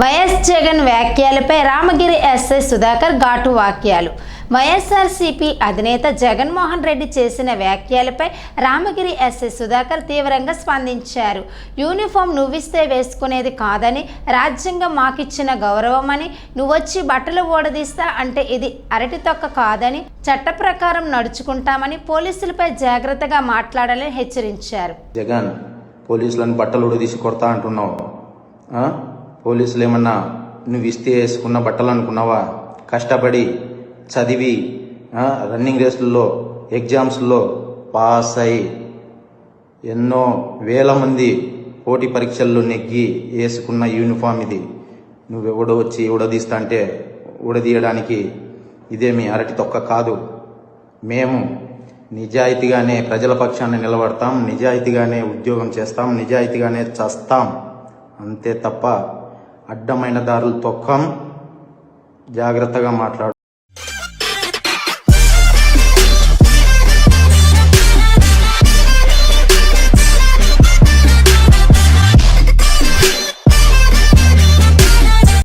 YS Jagan వ్యాఖ్యలపై Ramagiri SI Sudhakar ఘాటు వాక్యాలు. వైఎస్ఆర్సీపీ అధినేత జగన్మోహన్ రెడ్డి చేసిన వ్యాఖ్యలపై రామగిరి ఎస్ఐ సుధాకర్ తీవ్రంగా స్పందించారు. యూనిఫామ్ నువ్విస్తే వేసుకునేది కాదని, రాజ్యాంగం మాకిచ్చిన గౌరవమని, నువ్వొచ్చి బట్టలు ఓడదీస్తా అంటే ఇది అరటి తొక్క కాదని, చట్ట ప్రకారం నడుచుకుంటామని పోలీసులపై జాగ్రత్తగా మాట్లాడాలని హెచ్చరించారు. జగన్, పోలీసులను బట్టలు ఉడదీసి కొడతా అంటున్నావు. పోలీసులు ఏమన్నా నువ్వు ఇస్తే వేసుకున్న బట్టలు అనుకున్నావా? కష్టపడి చదివి రన్నింగ్ రేసుల్లో ఎగ్జామ్స్లో పాస్ అయి ఎన్నో వేల మంది పోటీ పరీక్షల్లో నెగ్గి వేసుకున్న యూనిఫామ్ ఇది. నువ్వెవడో వచ్చి ఉడదీస్తా అంటే ఉడదీయడానికి ఇదేమి అరటి తొక్క కాదు. మేము నిజాయితీగానే ప్రజల పక్షాన్ని నిలబడతాం, నిజాయితీగానే ఉద్యోగం చేస్తాం, నిజాయితీగానే చేస్తాం. అంతే తప్ప అడ్డమైన దారులు తొక్కం. జాగ్రత్తగా మాట్లాడు.